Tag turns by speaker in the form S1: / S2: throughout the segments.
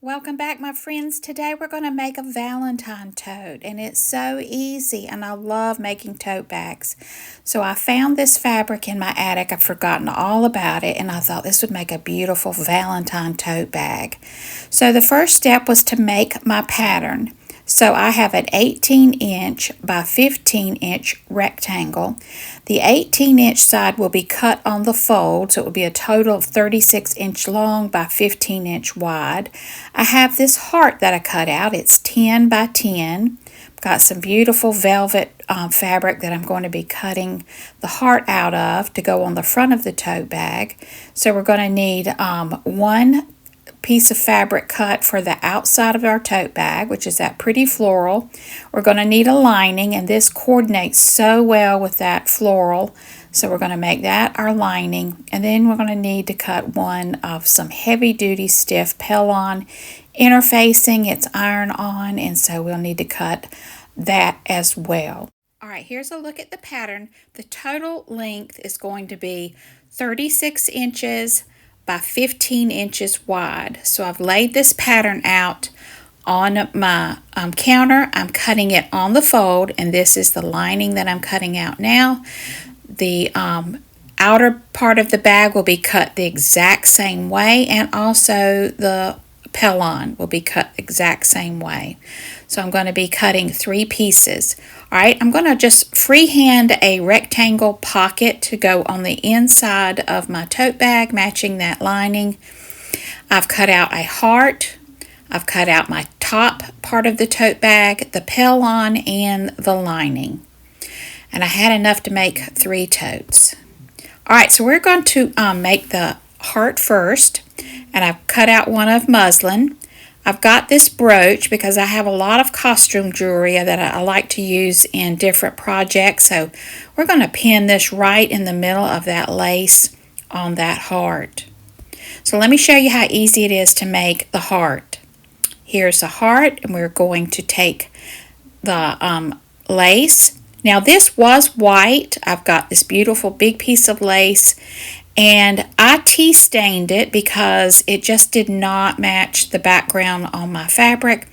S1: Welcome back, my friends. Today we're going to make a Valentine tote, and it's so easy, and I love making tote bags. So I found this fabric in my attic. I've forgotten all about it, and I thought this would make a beautiful Valentine tote bag. So the first step was to make my pattern. So I have an 18-inch by 15-inch rectangle. The 18-inch side will be cut on the fold, so it will be a total of 36-inch long by 15-inch wide. I have this heart that I cut out. It's 10 by 10. Got some beautiful velvet fabric that I'm going to be cutting the heart out of to go on the front of the tote bag. So we're going to need one piece of fabric cut for the outside of our tote bag, which is that pretty floral. We're going to need a lining, and this coordinates so well with that floral, so we're going to make that our lining. And then we're going to need to cut one of some heavy duty stiff Pellon interfacing. It's iron on, and so we'll need to cut that as well. All right, here's a look at the pattern. The total length is going to be 36 inches by 15 inches wide. So I've laid this pattern out on my counter. I'm cutting it on the fold, and this is the lining that I'm cutting out now. The outer part of the bag will be cut the exact same way, and also the Pellon will be cut the exact same way. So I'm going to be cutting 3 pieces. All right, I'm going to just freehand a rectangle pocket to go on the inside of my tote bag, matching that lining. I've cut out a heart. I've cut out my top part of the tote bag, the Pellon, and the lining. And I had enough to make 3 totes. All right, so we're going to make the heart first. And I've cut out one of muslin. I've got this brooch because I have a lot of costume jewelry that I like to use in different projects. So we're going to pin this right in the middle of that lace on that heart. So let me show you how easy it is to make the heart. Here's the heart, and we're going to take the lace. Now this was white. I've got this beautiful big piece of lace, and I tea stained it because it just did not match the background on my fabric.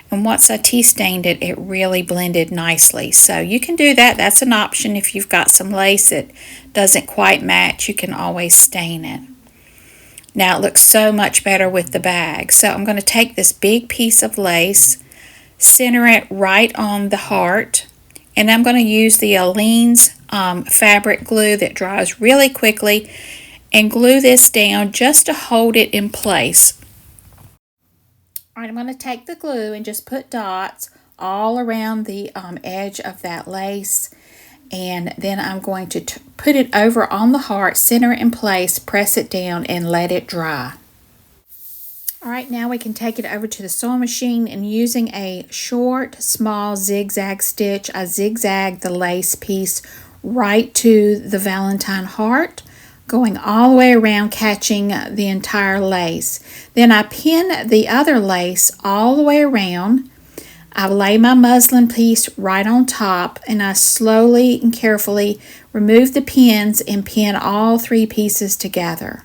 S1: And once I tea stained it, it really blended nicely. So you can do that. That's an option. If you've got some lace that doesn't quite match, you can always stain it. Now it looks so much better with the bag. So I'm going to take this big piece of lace, center it right on the heart, and I'm going to use the Aleene's fabric glue that dries really quickly and glue this down just to hold it in place. All right, I'm going to take the glue and just put dots all around the edge of that lace, and then I'm going to put it over on the heart, center it in place, press it down, and let it dry. All right, now we can take it over to the sewing machine, and using a short, small zigzag stitch, I zigzag the lace piece right to the Valentine heart, going all the way around, catching the entire lace. Then I pin the other lace all the way around. I lay my muslin piece right on top, and I slowly and carefully remove the pins and pin all 3 pieces together.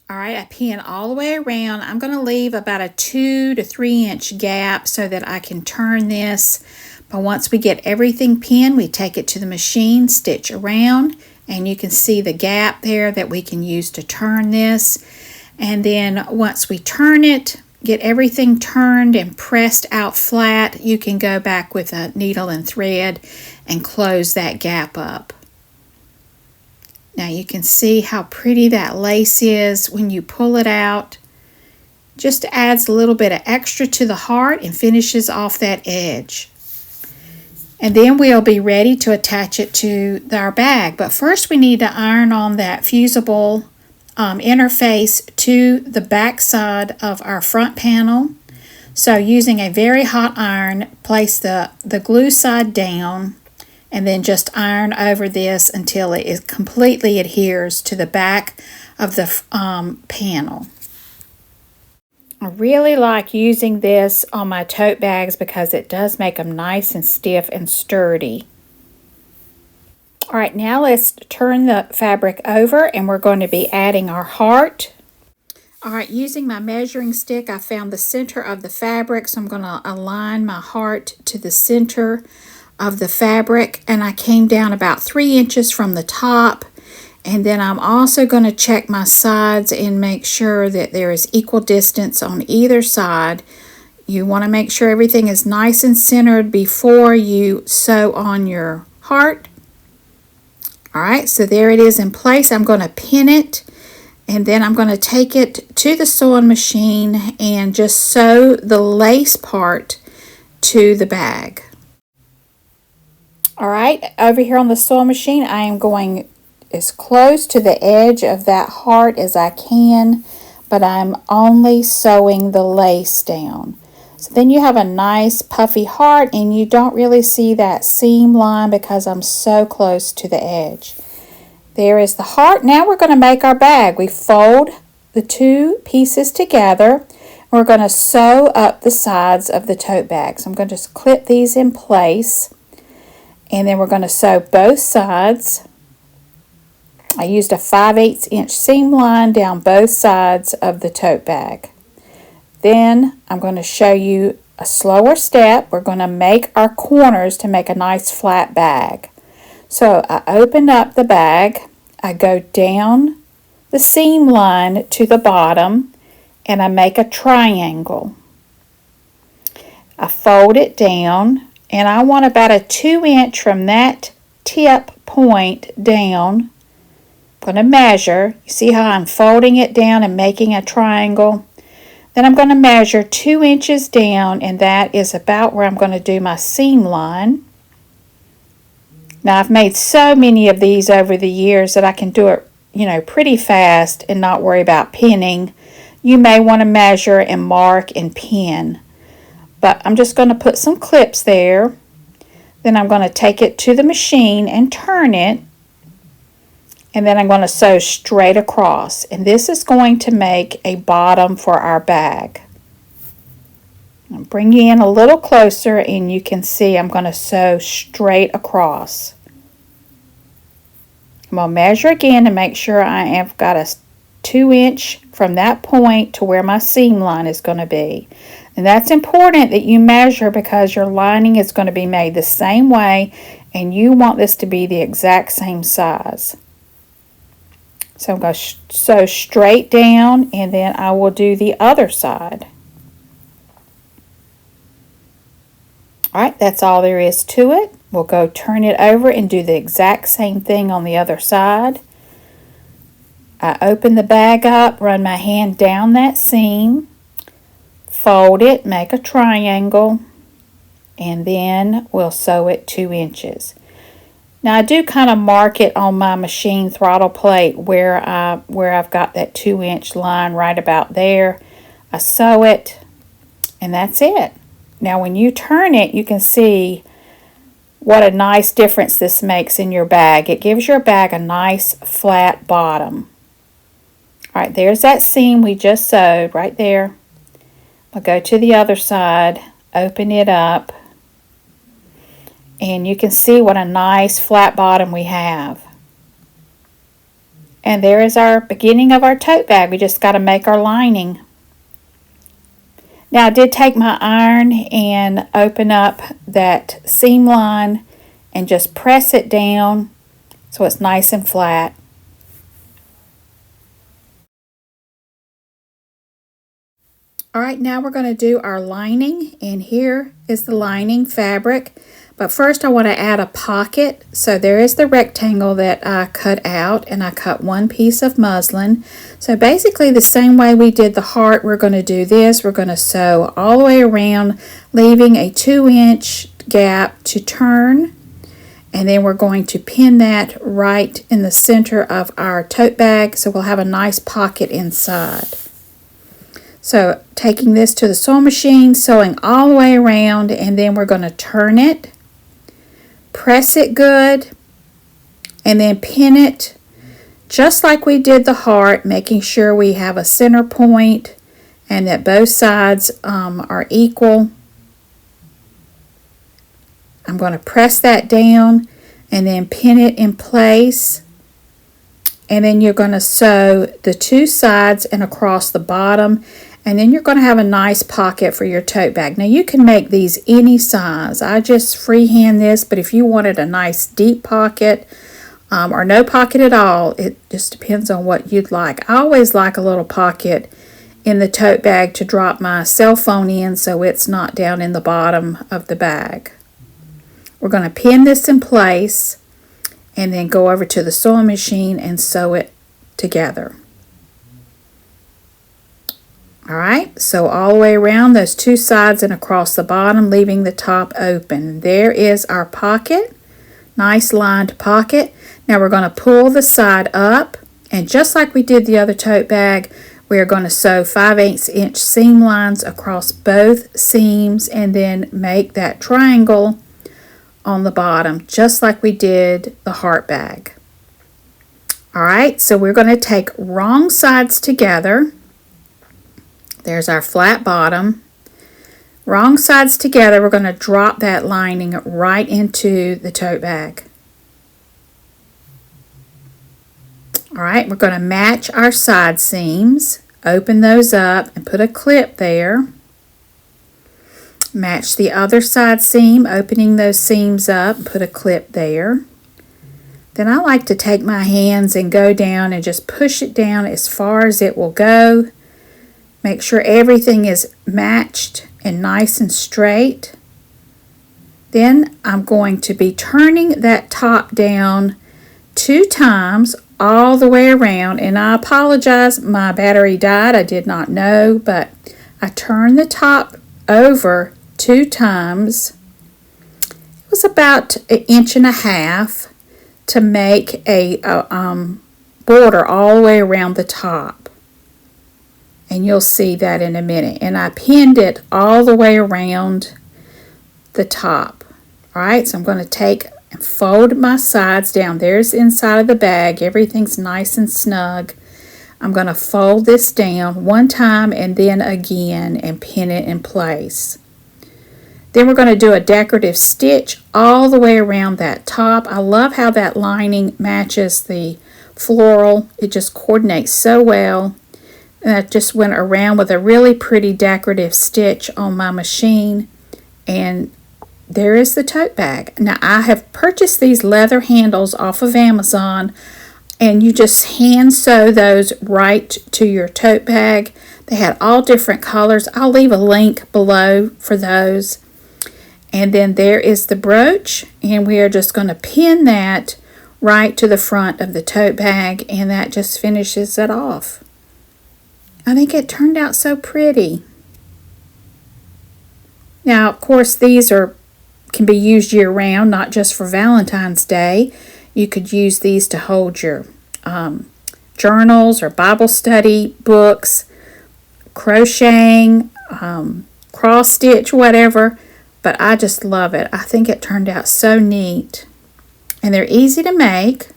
S1: All right, I pin all the way around. I'm going to leave about a 2 to 3 inch gap so that I can turn this. But once we get everything pinned, we take it to the machine, stitch around, and you can see the gap there that we can use to turn this. And then once we turn it, get everything turned and pressed out flat, you can go back with a needle and thread and close that gap up. Now you can see how pretty that lace is when you pull it out. Just adds a little bit of extra to the heart and finishes off that edge. And then we'll be ready to attach it to our bag. But first we need to iron on that fusible interface to the back side of our front panel. So using a very hot iron, place the glue side down, and then just iron over this until it is completely adheres to the back of the panel. I really like using this on my tote bags because it does make them nice and stiff and sturdy. All right, now let's turn the fabric over, and we're going to be adding our heart. All right, using my measuring stick, I found the center of the fabric, so I'm going to align my heart to the center of the fabric, and I came down about 3 inches from the top, and then I'm also going to check my sides and make sure that there is equal distance on either side. You want to make sure everything is nice and centered before you sew on your heart. All right, so there it is in place. I'm going to pin it. And then I'm going to take it to the sewing machine and just sew the lace part to the bag. All right, over here on the sewing machine, I am going as close to the edge of that heart as I can, but I'm only sewing the lace down. So then you have a nice puffy heart and you don't really see that seam line because I'm so close to the edge. There is the heart. Now we're going to make our bag. We fold the two pieces together. We're going to sew up the sides of the tote bag. So I'm going to just clip these in place. And then we're going to sew both sides. I used a 5/8 inch seam line down both sides of the tote bag. Then I'm going to show you a slower step. We're going to make our corners to make a nice flat bag. So I open up the bag, I go down the seam line to the bottom, and I make a triangle. I fold it down, and I want about a 2 inch from that tip point down. I'm going to measure. You see how I'm folding it down and making a triangle? Then I'm going to measure 2 inches down, and that is about where I'm going to do my seam line. Now I've made so many of these over the years that I can do it, pretty fast and not worry about pinning. You may want to measure and mark and pin. But I'm just going to put some clips there. Then I'm going to take it to the machine and turn it. And then I'm going to sew straight across. And this is going to make a bottom for our bag. I'll bring you in a little closer and you can see I'm going to sew straight across. I'm going to measure again to make sure I have got a 2 inch from that point to where my seam line is going to be. And that's important that you measure because your lining is going to be made the same way and you want this to be the exact same size. So I'm going to sew straight down and then I will do the other side. Alright, that's all there is to it. We'll go turn it over and do the exact same thing on the other side. I open the bag up, run my hand down that seam, fold it, make a triangle, and then we'll sew it 2 inches. Now I do kind of mark it on my machine throttle plate where I've got that 2 inch line right about there. I sew it, and that's it. Now when you turn it, you can see what a nice difference this makes in your bag. It gives your bag a nice flat bottom. All right, there's that seam we just sewed right there. I'll go to the other side, open it up, and you can see what a nice flat bottom we have. And there is our beginning of our tote bag. We just got to make our lining. Now I did take my iron and open up that seam line and just press it down so it's nice and flat. Alright, now we're going to do our lining, and here is the lining fabric. But first I want to add a pocket. So there is the rectangle that I cut out, and I cut one piece of muslin. So basically the same way we did the heart, we're going to do this. We're going to sew all the way around, leaving a 2 inch gap to turn. And then we're going to pin that right in the center of our tote bag so we'll have a nice pocket inside. So taking this to the sewing machine, sewing all the way around, and then we're going to turn it, press it good, and then pin it just like we did the heart, making sure we have a center point and that both sides are equal. I'm going to press that down and then pin it in place. and then you're going to sew the two sides and across the bottom, and then you're going to have a nice pocket for your tote bag. Now you can make these any size. I just freehand this, but if you wanted a nice deep pocket or no pocket at all, it just depends on what you'd like. I always like a little pocket in the tote bag to drop my cell phone in so it's not down in the bottom of the bag. We're going to pin this in place and then go over to the sewing machine and sew it together. Alright, so all the way around those two sides and across the bottom, leaving the top open. There is our pocket, nice lined pocket. Now we're going to pull the side up, and just like we did the other tote bag, we are going to sew 5/8 inch seam lines across both seams and then make that triangle on the bottom, just like we did the heart bag. Alright, so we're going to take wrong sides together. There's our flat bottom. Wrong sides together, we're going to drop that lining right into the tote bag. Alright, we're going to match our side seams, open those up and put a clip there. Match the other side seam, opening those seams up, put a clip there. Then I like to take my hands and go down and just push it down as far as it will go. Make sure everything is matched and nice and straight. Then I'm going to be turning that top down 2 times all the way around, and I apologize, my battery died. I did not know, but I turned the top over 2 times. It was about 1.5 inches to make a border all the way around the top, and you'll see that in a minute. And I pinned it all the way around the top. Alright, so I'm going to take and fold my sides down. There's the inside of the bag. Everything's nice and snug. I'm going to fold this down 1 time and then again and pin it in place. Then we're going to do a decorative stitch all the way around that top. I love how that lining matches the floral. It just coordinates so well. And I just went around with a really pretty decorative stitch on my machine, and there is the tote bag. Now I have purchased these leather handles off of Amazon, and you just hand sew those right to your tote bag. They had all different colors. I'll leave a link below for those. And then there is the brooch, and we are just going to pin that right to the front of the tote bag, and that just finishes it off. I think it turned out so pretty. Now, of course, these can be used year-round, not just for Valentine's Day. You could use these to hold your journals or Bible study books, crocheting, cross-stitch, whatever. But I just love it. I think it turned out so neat. And they're easy to make.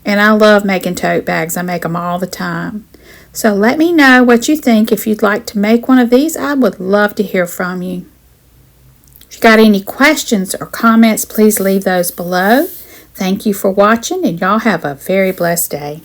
S1: And I love making tote bags. I make them all the time. So let me know what you think. If you'd like to make one of these, I would love to hear from you. If you got any questions or comments, please leave those below. Thank you for watching, and y'all have a very blessed day.